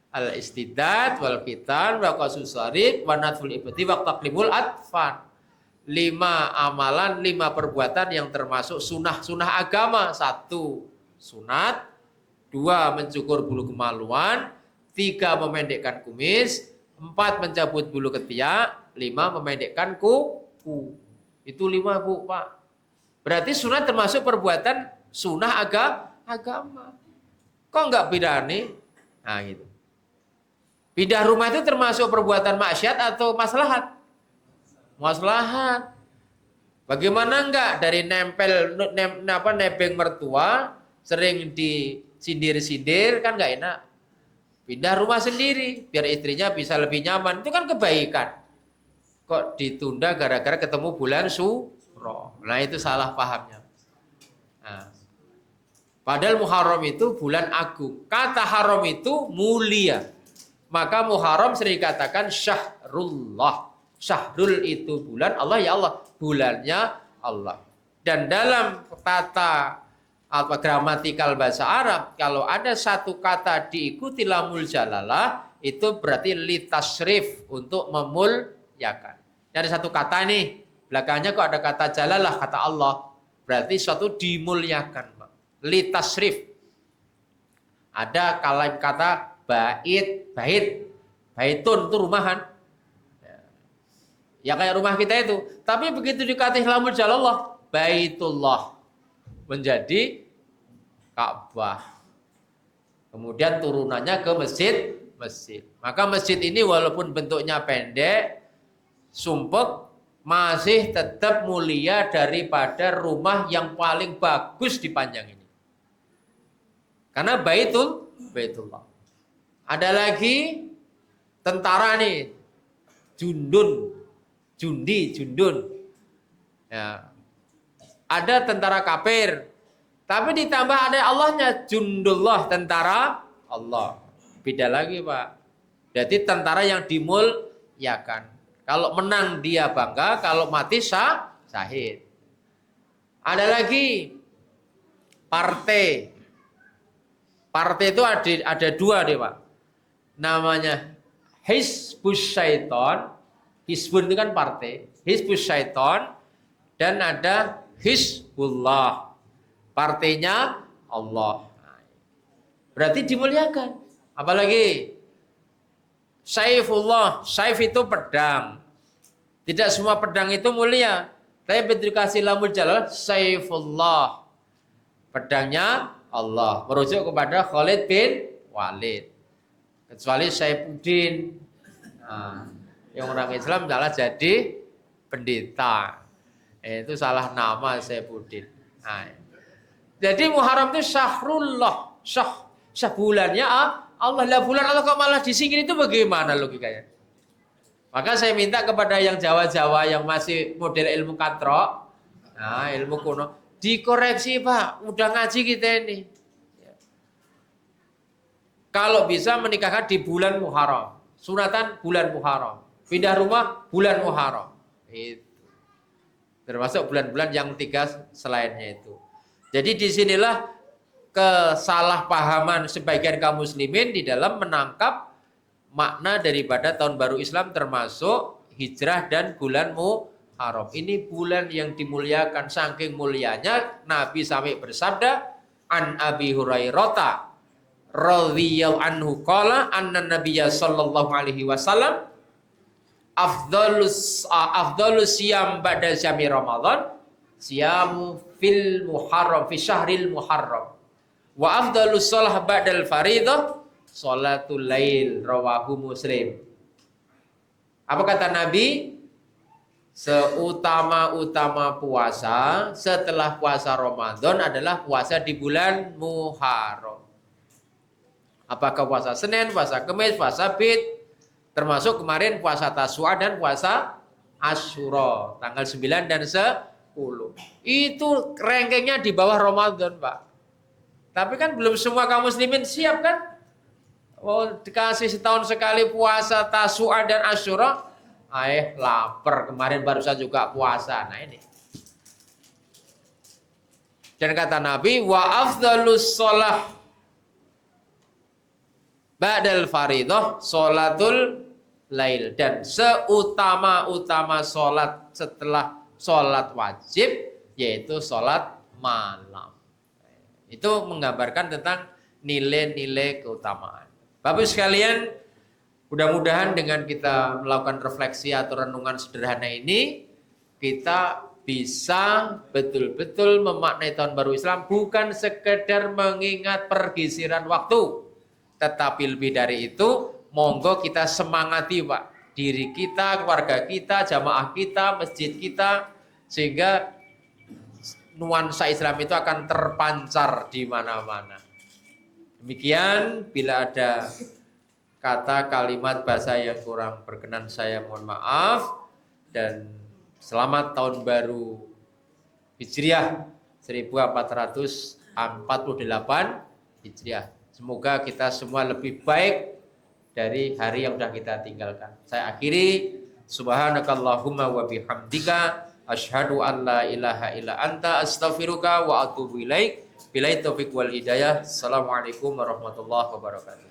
Al-istidad wal fitan wa qasusarib wa natful ibti wa taqlimul atfan. 5 amalan, 5 perbuatan yang termasuk sunah agama. 1 sunat, 2 mencukur bulu kemaluan, 3 memendekkan kumis, 4 mencabut bulu ketiak, 5 memendekkan kuku. Itu 5 Bu, Pak. Berarti sunat termasuk perbuatan sunah agama. Kok enggak berani? Nah gitu. Pindah rumah itu termasuk perbuatan maksiat atau maslahat? Maslahat. Bagaimana enggak dari nebeng mertua, sering disindir-sindir kan enggak enak. Pindah rumah sendiri biar istrinya bisa lebih nyaman. Itu kan kebaikan. Kok ditunda gara-gara ketemu bulan Suro. Nah itu salah pahamnya. Nah, padahal Muharram itu bulan agung. Kata haram itu mulia. Maka Muharram sering dikatakan syahrullah. Syahrul itu bulan Allah, ya Allah. Bulannya Allah. Dan dalam tata gramatikal bahasa Arab, kalau ada satu kata diikuti lamul jalalah, itu berarti litasrif, untuk memuliakan. Ada satu kata nih, belakangnya kok ada kata jalalah, kata Allah. Berarti suatu dimuliakan. Litasrif. Ada kata baitun itu rumahan. Ya kayak rumah kita itu. Tapi begitu dikatih lamul jalallah, baitullah menjadi Ka'bah. Kemudian turunannya ke masjid. Maka masjid ini walaupun bentuknya pendek, sumpek, masih tetap mulia daripada rumah yang paling bagus di panjang ini. Karena baitullah. Ada lagi tentara nih, jundun. Ya. Ada tentara kafir. Tapi ditambah ada Allahnya, jundullah, tentara Allah. Beda lagi, Pak. Jadi tentara yang dimuliakan. Kalau menang dia bangga, kalau mati syahid. Ada lagi partai. Partai itu ada dua deh Pak. Namanya Hizbus Syaiton. Hizbun itu kan partai. Hizbus Syaiton. Dan ada Hizbullah. Partainya Allah. Berarti dimuliakan. Apalagi Saifullah. Saif itu pedang. Tidak semua pedang itu mulia. Tapi begitu kasih lamul jalal, Saifullah. Pedangnya Allah. Merujuk kepada Khalid bin Walid. Kecuali Saifuddin. Nah, yang orang Islam salah jadi pendeta. Itu salah nama Saifuddin. Nah, jadi Muharram itu syahrullah. Syah bulannya Allah. Lah bulan Allah kok malah disingkir itu bagaimana logikanya? Maka saya minta kepada yang Jawa-Jawa yang masih model ilmu katrok, nah ilmu kuno, dikoreksi Pak, udah ngaji kita ini. Kalau bisa menikahkan di bulan Muharram, sunatan bulan Muharram, pindah rumah bulan Muharram, itu termasuk bulan-bulan yang 3 selainnya itu. Jadi disinilah kesalahpahaman sebagian kaum muslimin di dalam menangkap makna daripada tahun baru Islam termasuk hijrah dan bulan Muharram. Ini bulan yang dimuliakan, saking mulianya Nabi sampai bersabda, an Abi Hurairah radhiyallahu anhu qala anna Nabiyya sallallahu alaihi wasallam afdhalus siyam ba'da syahri Ramadan siyamu fil Muharram fi syahril Muharram wa afdhalus shalah ba'dal fariidhah sholatul lail, rawahu Muslim. Apa kata Nabi? Seutama-utama puasa setelah puasa Ramadan adalah puasa di bulan Muharram. Apakah puasa Senin, puasa Kamis, puasa Bid, termasuk kemarin puasa Taswa dan puasa Asyura, tanggal 9 dan 10. Itu rankingnya di bawah Ramadan, Pak. Tapi kan belum semua kaum muslimin siap kan? Oh, dikasih setahun sekali puasa Tasua dan Asyura, lapar, kemarin barusan juga puasa. Nah ini. Dan kata Nabi, wa afdhalus shalah ba'dal fariidhah sholatul lail. Dan seutama-utama sholat setelah sholat wajib, yaitu sholat malam. Itu menggambarkan tentang nilai-nilai keutamaan. Bapak sekalian, mudah-mudahan dengan kita melakukan refleksi atau renungan sederhana ini, kita bisa betul-betul memaknai tahun baru Islam bukan sekedar mengingat pergisiran waktu, tetapi lebih dari itu, monggo kita semangati Pak, diri kita, keluarga kita, jamaah kita, masjid kita, sehingga nuansa Islam itu akan terpancar di mana-mana. Demikian, bila ada kata kalimat bahasa yang kurang berkenan saya mohon maaf, dan selamat tahun baru Hijriah 1448 Hijriah. Semoga kita semua lebih baik dari hari yang sudah kita tinggalkan. Saya akhiri, subhanakallahumma wa bihamdika asyhadu an la ilaha illa anta astaghfiruka wa atubu ilaik. Billahi taufiq wal hidayah. Assalamualaikum warahmatullahi wabarakatuh.